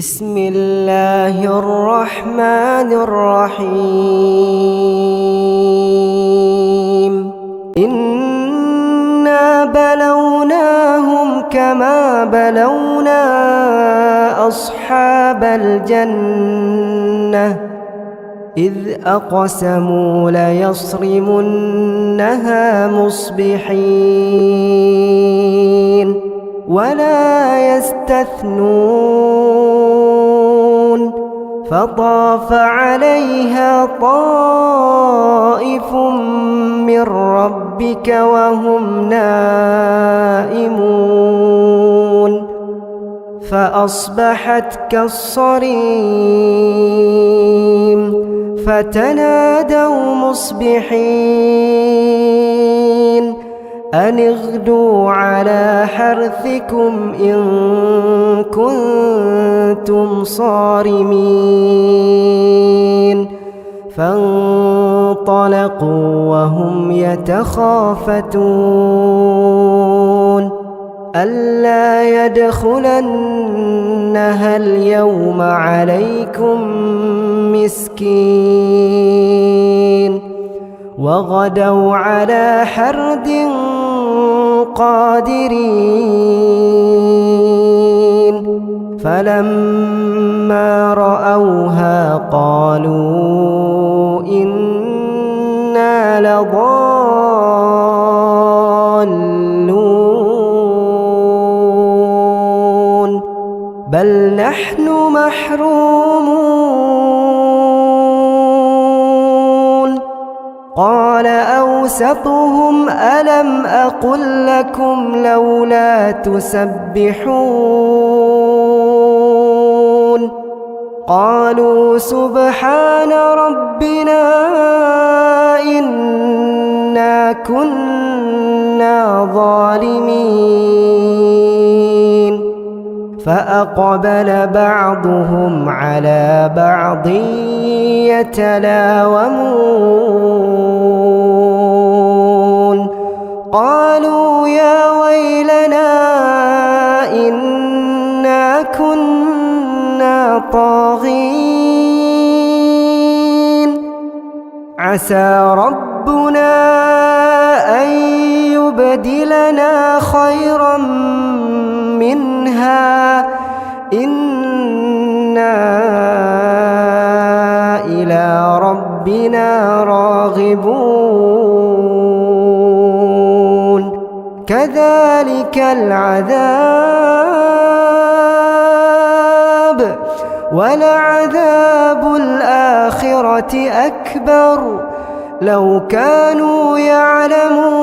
بسم الله الرحمن الرحيم إنا بلوناهم كما بلونا أصحاب الجنة إذ أقسموا ليصرمنها مصبحين ولا يستثنون فطاف عليها طائف من ربك وهم نائمون فأصبحت كالصريم فتنادوا مصبحين أن اغدوا على حرثكم إن كنتم صارمين فانطلقوا وهم يتخافتون ألا يدخلنها اليوم عليكم مسكين وغدوا على حرد قادرين فلما رأوها قالوا إنا لضالون بل نحن محرومون قال أوسطهم ألم أقل لكم لولا تسبحون قالوا سبحان ربنا إنا كنا ظالمين فأقبل بعضهم على بعض يتلاومون قالوا يا ويلنا إنا كنا طاغين عسى ربنا أن يبدلنا خيرا منها إنا إلى ربنا راغبون كذلك العذاب ولعذاب الآخرة أكبر لو كانوا يعلمون